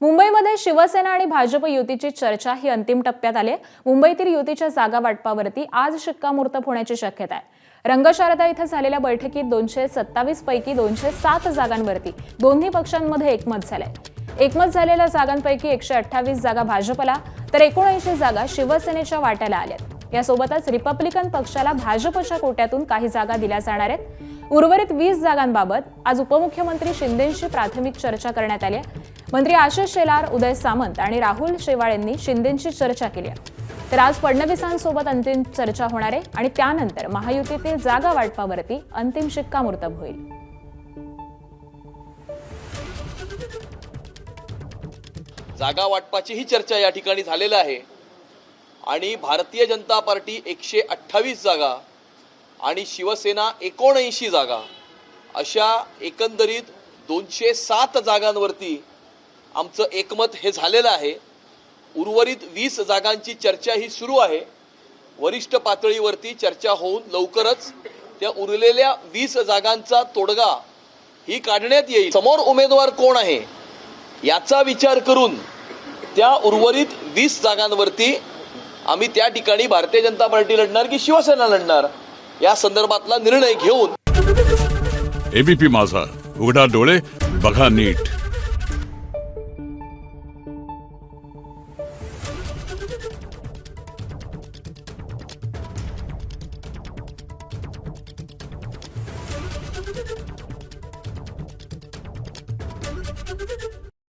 मुंबईमध्ये शिवसेना आणि भाजप युतीची चर्चा ही अंतिम टप्प्यात आली आहे। मुंबईतील युतीच्या जागा वाटपावरती आज शिक्कामोर्तब होण्याची शक्यता आहे। रंगशारदा इथं झालेल्या बैठकीत 227 पैकी 207 जागांवरती दोन्ही पक्षांमध्ये एकमत झालंय। एकमत झालेल्या जागांपैकी 128 जागा भाजपला तर 79 जागा शिवसेनेच्या वाट्याला आल्यात। यासोबतच रिपब्लिकन पक्षाला भाजपच्या कोट्यातून काही जागा दिल्या जाणार आहेत। उर्वरित 20 जागांबाबत आज उपमुख्यमंत्री शिंदेंशी प्राथमिक चर्चा करण्यात आली आहे। मंत्री आशिष शेलार, उदय सामंत आणि राहुल शेवाळ यांनी शिंदेंशी चर्चा केली आहे। तर आज फडणवीसांसोबत अंतिम चर्चा होणार आहे आणि त्यानंतर महायुतीतील जागा वाटपावरती अंतिम शिक्कामोर्तब होईल। जागा वाटपाची ही चर्चा या ठिकाणी झालेली आहे आणि भारतीय जनता पार्टी 128 जागा आणि शिवसेना 79 जागा अशा एकंदरीत 207 जागांवरती आमचं एकमत हे झालेलं आहे। उर्वरित 20 जागांची चर्चा ही सुरू आहे। वरिष्ठ पातळीवरती चर्चा होऊन लवकरच त्या उरलेल्या 20 जागांचा तोडगा ही काढण्यात येईल। समोर उमेदवार कोण आहे याचा विचार करून त्या उर्वरित 20 जागांवरती आम्ही त्या ठिकाणी भारतीय जनता पार्टी लढणार की शिवसेना लढणार या संदर्भातला निर्णय घेऊन एबीपी माझा, उघडा डोळे बघा नीट।